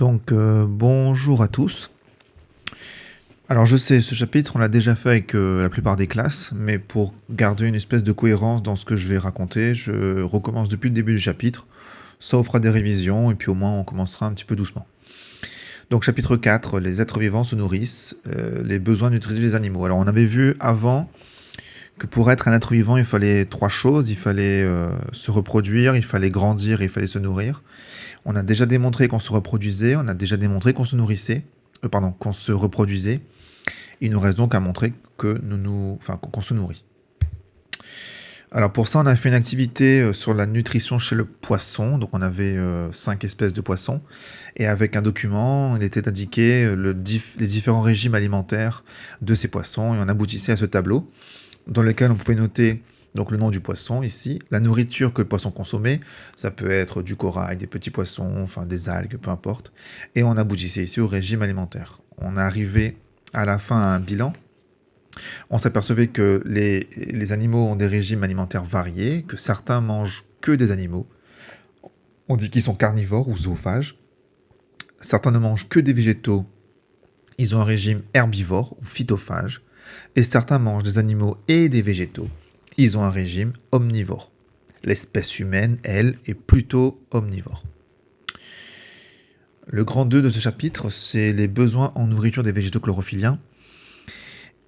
Bonjour à tous. Alors je sais, ce chapitre on l'a déjà fait avec la plupart des classes, mais pour garder une espèce de cohérence dans ce que je vais raconter, je recommence depuis le début du chapitre. Ça vous fera des révisions et puis au moins on commencera un petit peu doucement. Donc chapitre 4, les êtres vivants se nourrissent, les besoins nutritifs des animaux. Alors on avait vu avant que pour être un être vivant il fallait trois choses, il fallait se reproduire, il fallait grandir et il fallait se nourrir. On a déjà démontré qu'on se reproduisait, on a déjà démontré qu'on se nourrissait, qu'on se reproduisait. Il nous reste donc à montrer que qu'on se nourrit. Alors pour ça, on a fait une activité sur la nutrition chez le poisson. Donc on avait 5 espèces de poissons. Et avec un document, il était indiqué les différents régimes alimentaires de ces poissons. Et on aboutissait à ce tableau dans lequel on pouvait noter donc le nom du poisson ici, la nourriture que le poisson consommait. Ça peut être du corail, des petits poissons, enfin des algues, peu importe. Et on aboutissait ici au régime alimentaire. On est arrivé à la fin à un bilan. On s'apercevait que les animaux ont des régimes alimentaires variés, que certains mangent que des animaux. On dit qu'ils sont carnivores ou zoophages. Certains ne mangent que des végétaux. Ils ont un régime herbivore ou phytophage. Et certains mangent des animaux et des végétaux. Ils ont un régime omnivore. L'espèce humaine, elle, est plutôt omnivore. Le grand 2 de ce chapitre, c'est les besoins en nourriture des végétaux chlorophylliens.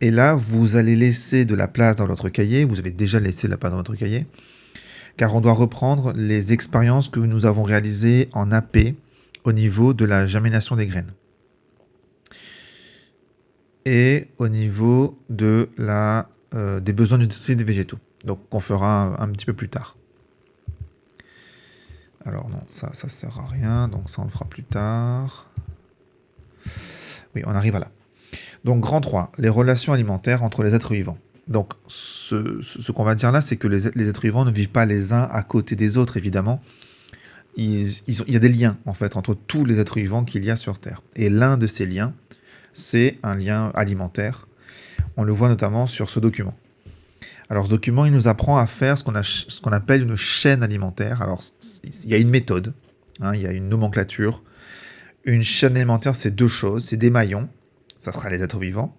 Et là, vous allez laisser de la place dans votre cahier, vous avez déjà laissé de la place dans votre cahier, car on doit reprendre les expériences que nous avons réalisées en AP au niveau de la germination des graines. Et au niveau de des besoins nutritifs des végétaux. Donc on fera un petit peu plus tard. Alors non, ça sert à rien, donc ça on le fera plus tard. Oui, on arrive à là. Donc grand 3, les relations alimentaires entre les êtres vivants. Donc ce qu'on va dire là, c'est que les êtres vivants ne vivent pas les uns à côté des autres, évidemment. Il y a des liens, en fait, entre tous les êtres vivants qu'il y a sur Terre. Et l'un de ces liens, c'est un lien alimentaire. On le voit notamment sur ce document. Alors ce document, il nous apprend à faire ce qu'on appelle une chaîne alimentaire. Alors il y a une méthode, il y a une nomenclature. Une chaîne alimentaire, c'est deux choses, c'est des maillons, ça sera les êtres vivants,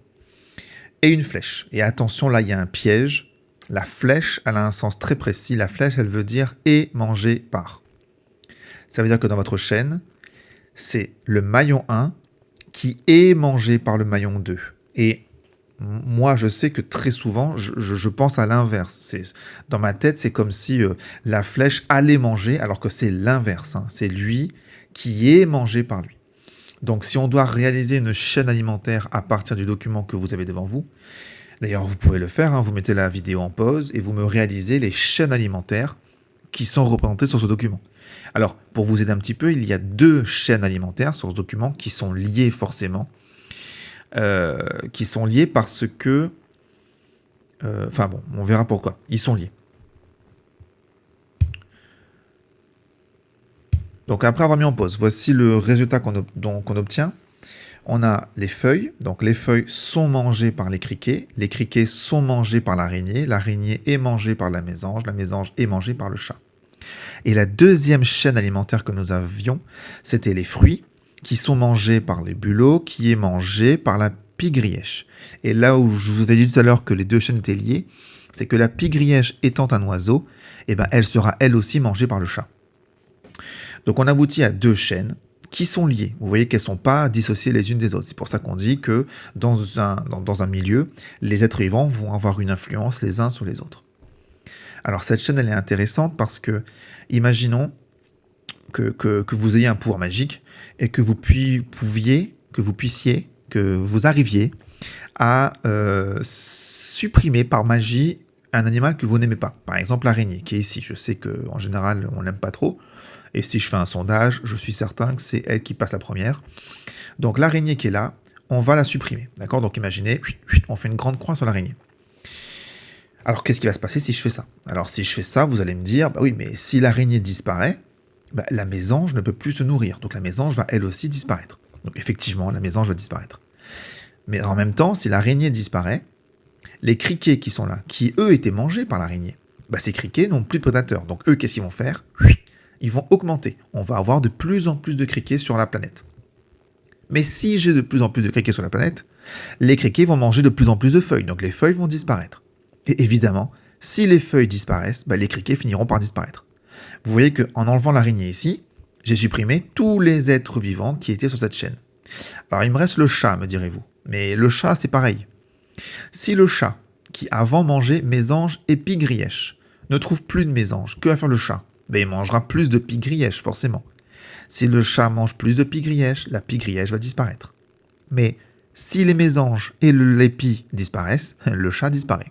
et une flèche. Et attention, là, il y a un piège. La flèche, elle a un sens très précis. La flèche, elle veut dire « et mangé par ». Ça veut dire que dans votre chaîne, c'est le maillon 1 qui est mangé par le maillon 2. Et moi, je sais que très souvent, je pense à l'inverse. Dans ma tête, c'est comme si la flèche allait manger, alors que c'est l'inverse. C'est lui qui est mangé par lui. Donc si on doit réaliser une chaîne alimentaire à partir du document que vous avez devant vous, d'ailleurs vous pouvez le faire, vous mettez la vidéo en pause et vous me réalisez les chaînes alimentaires qui sont représentées sur ce document. Alors pour vous aider un petit peu, il y a deux chaînes alimentaires sur ce document qui sont liées forcément, qui sont liées parce que... on verra pourquoi, ils sont liés. Donc après avoir mis en pause, voici le résultat qu'on obtient. On a les feuilles, donc les feuilles sont mangées par les criquets sont mangés par l'araignée est mangée par la mésange est mangée par le chat. Et la deuxième chaîne alimentaire que nous avions, c'était les fruits, qui sont mangés par les bulots, qui est mangé par la pie-grièche. Et là où je vous avais dit tout à l'heure que les deux chaînes étaient liées, c'est que la pie-grièche étant un oiseau, elle sera elle aussi mangée par le chat. Donc on aboutit à deux chaînes qui sont liées. Vous voyez qu'elles ne sont pas dissociées les unes des autres. C'est pour ça qu'on dit que dans un milieu, les êtres vivants vont avoir une influence les uns sur les autres. Alors cette chaîne, elle est intéressante parce que, imaginons que vous ayez un pouvoir magique et que vous arriviez à supprimer par magie un animal que vous n'aimez pas. Par exemple l'araignée qui est ici. Je sais qu'en général, on n'aime pas trop. Et si je fais un sondage, je suis certain que c'est elle qui passe la première. Donc l'araignée qui est là, on va la supprimer. D'accord ? Donc imaginez, on fait une grande croix sur l'araignée. Alors qu'est-ce qui va se passer si je fais ça ? Alors si je fais ça, vous allez me dire, oui, mais si l'araignée disparaît, la mésange ne peut plus se nourrir. Donc la mésange va elle aussi disparaître. Donc effectivement, la mésange va disparaître. Mais en même temps, si l'araignée disparaît, les criquets qui sont là, qui eux étaient mangés par l'araignée, ces criquets n'ont plus de prédateurs. Donc eux, qu'est-ce qu'ils vont faire ? Ils vont augmenter. On va avoir de plus en plus de criquets sur la planète. Mais si j'ai de plus en plus de criquets sur la planète, les criquets vont manger de plus en plus de feuilles, donc les feuilles vont disparaître. Et évidemment, si les feuilles disparaissent, les criquets finiront par disparaître. Vous voyez qu'en enlevant l'araignée ici, j'ai supprimé tous les êtres vivants qui étaient sur cette chaîne. Alors il me reste le chat, me direz-vous. Mais le chat, c'est pareil. Si le chat, qui avant mangeait mésanges et pie grièche, ne trouve plus de mésanges, que va faire le chat? Il mangera plus de pie grièche, forcément. Si le chat mange plus de pie grièche, la pie grièche va disparaître. Mais si les mésanges et les pies disparaissent, le chat disparaît.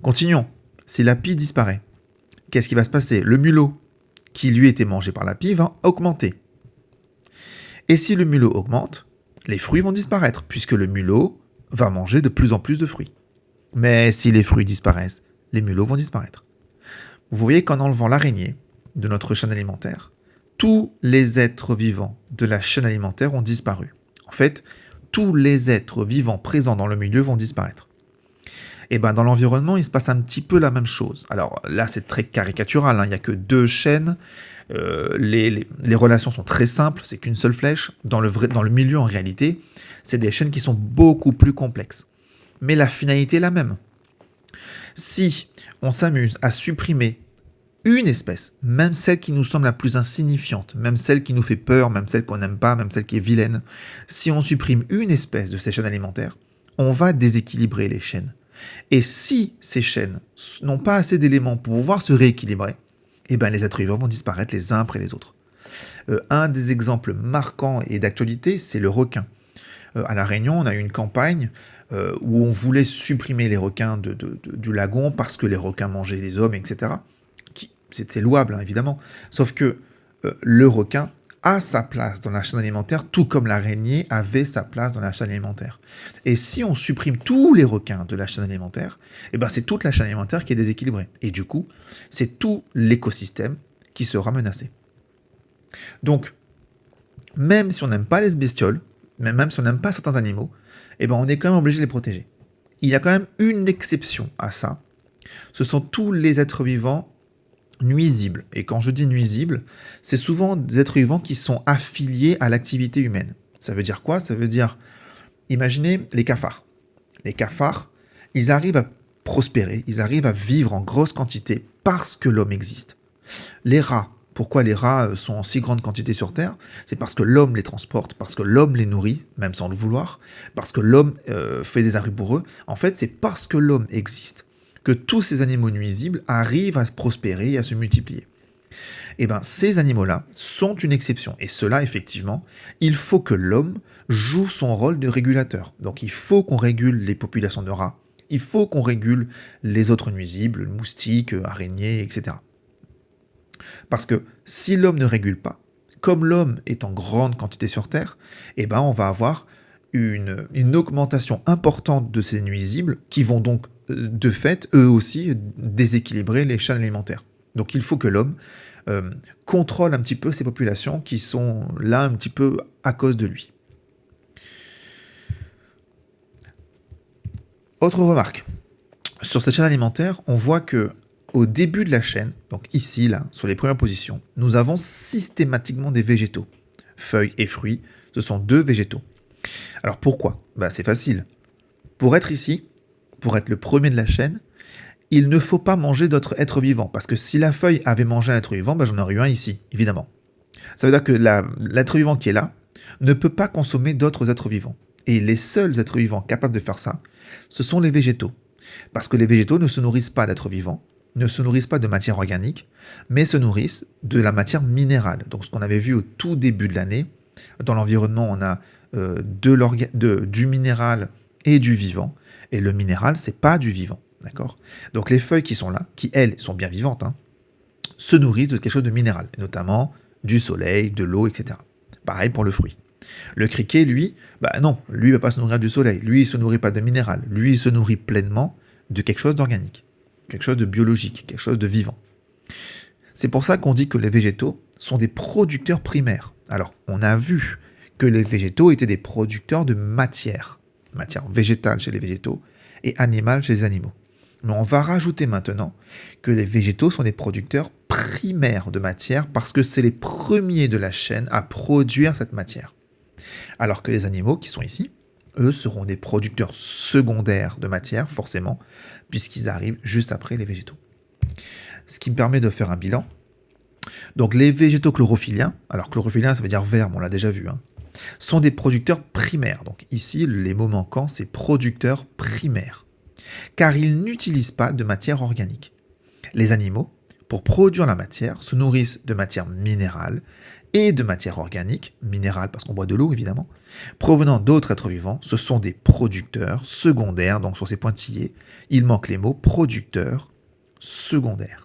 Continuons. Si la pie disparaît, qu'est-ce qui va se passer? Le mulot, qui lui était mangé par la pie, va augmenter. Et si le mulot augmente, les fruits vont disparaître, puisque le mulot va manger de plus en plus de fruits. Mais si les fruits disparaissent, les mulots vont disparaître. Vous voyez qu'en enlevant l'araignée de notre chaîne alimentaire, tous les êtres vivants de la chaîne alimentaire ont disparu. En fait, tous les êtres vivants présents dans le milieu vont disparaître. Et dans l'environnement, il se passe un petit peu la même chose. Alors là, c'est très caricatural, il n'y a que 2 chaînes, les relations sont très simples, c'est qu'une seule flèche. Dans le milieu, en réalité, c'est des chaînes qui sont beaucoup plus complexes. Mais la finalité est la même. Si on s'amuse à supprimer une espèce, même celle qui nous semble la plus insignifiante, même celle qui nous fait peur, même celle qu'on n'aime pas, même celle qui est vilaine, si on supprime une espèce de ces chaînes alimentaires, on va déséquilibrer les chaînes. Et si ces chaînes n'ont pas assez d'éléments pour pouvoir se rééquilibrer, les êtres vivants vont disparaître les uns après les autres. Un des exemples marquants et d'actualité, c'est le requin. À La Réunion, on a eu une campagne où on voulait supprimer les requins du lagon parce que les requins mangeaient les hommes, etc. C'était louable, évidemment. Sauf que le requin a sa place dans la chaîne alimentaire, tout comme l'araignée avait sa place dans la chaîne alimentaire. Et si on supprime tous les requins de la chaîne alimentaire, c'est toute la chaîne alimentaire qui est déséquilibrée. Et du coup, c'est tout l'écosystème qui sera menacé. Donc, même si on n'aime pas les bestioles, même si on n'aime pas certains animaux, on est quand même obligé de les protéger. Il y a quand même une exception à ça. Ce sont tous les êtres vivants nuisibles. Et quand je dis nuisibles, c'est souvent des êtres vivants qui sont affiliés à l'activité humaine. Ça veut dire quoi? Ça veut dire, imaginez les cafards. Les cafards, ils arrivent à prospérer, ils arrivent à vivre en grosse quantité parce que l'homme existe. Les rats, pourquoi les rats sont en si grande quantité sur Terre? C'est parce que l'homme les transporte, parce que l'homme les nourrit, même sans le vouloir, parce que l'homme fait des abris pour eux. En fait, c'est parce que l'homme existe que tous ces animaux nuisibles arrivent à se prospérer et à se multiplier. Ces animaux-là sont une exception. Et cela, effectivement, il faut que l'homme joue son rôle de régulateur. Donc il faut qu'on régule les populations de rats, il faut qu'on régule les autres nuisibles, moustiques, araignées, etc. Parce que si l'homme ne régule pas, comme l'homme est en grande quantité sur Terre, on va avoir une augmentation importante de ces nuisibles qui vont donc, de fait, eux aussi, déséquilibrer les chaînes alimentaires. Donc il faut que l'homme contrôle un petit peu ces populations qui sont là un petit peu à cause de lui. Autre remarque. Sur cette chaîne alimentaire, on voit que au début de la chaîne, donc ici, là, sur les premières positions, nous avons systématiquement des végétaux. Feuilles et fruits, ce sont 2 végétaux. Alors pourquoi? C'est facile. Pour être ici, pour être le premier de la chaîne, il ne faut pas manger d'autres êtres vivants. Parce que si la feuille avait mangé un être vivant, j'en aurais eu un ici, évidemment. Ça veut dire que l'être vivant qui est là ne peut pas consommer d'autres êtres vivants. Et les seuls êtres vivants capables de faire ça, ce sont les végétaux. Parce que les végétaux ne se nourrissent pas d'êtres vivants, ne se nourrissent pas de matière organique, mais se nourrissent de la matière minérale. Donc ce qu'on avait vu au tout début de l'année, dans l'environnement, on a du minéral et du vivant. Et le minéral, c'est pas du vivant. D'accord? Donc les feuilles qui sont là, qui elles sont bien vivantes, se nourrissent de quelque chose de minéral, notamment du soleil, de l'eau, etc. Pareil pour le fruit. Le criquet, lui, non, lui il va pas se nourrir du soleil, lui il se nourrit pas de minéral, lui il se nourrit pleinement de quelque chose d'organique, quelque chose de biologique, quelque chose de vivant. C'est pour ça qu'on dit que les végétaux sont des producteurs primaires. Alors, on a vu que les végétaux étaient des producteurs de matière végétale chez les végétaux et animale chez les animaux. Mais on va rajouter maintenant que les végétaux sont des producteurs primaires de matière parce que c'est les premiers de la chaîne à produire cette matière. Alors que les animaux qui sont ici, eux seront des producteurs secondaires de matière, forcément, puisqu'ils arrivent juste après les végétaux. Ce qui me permet de faire un bilan. Donc les végétaux chlorophylliens, alors chlorophylliens ça veut dire vert, mais on l'a déjà vu, hein, sont des producteurs primaires. Donc ici, les mots manquants, c'est producteurs primaires, car ils n'utilisent pas de matière organique. Les animaux, pour produire la matière, se nourrissent de matière minérale et de matière organique, minérale parce qu'on boit de l'eau évidemment, provenant d'autres êtres vivants. Ce sont des producteurs secondaires, donc sur ces pointillés, il manque les mots producteurs secondaires.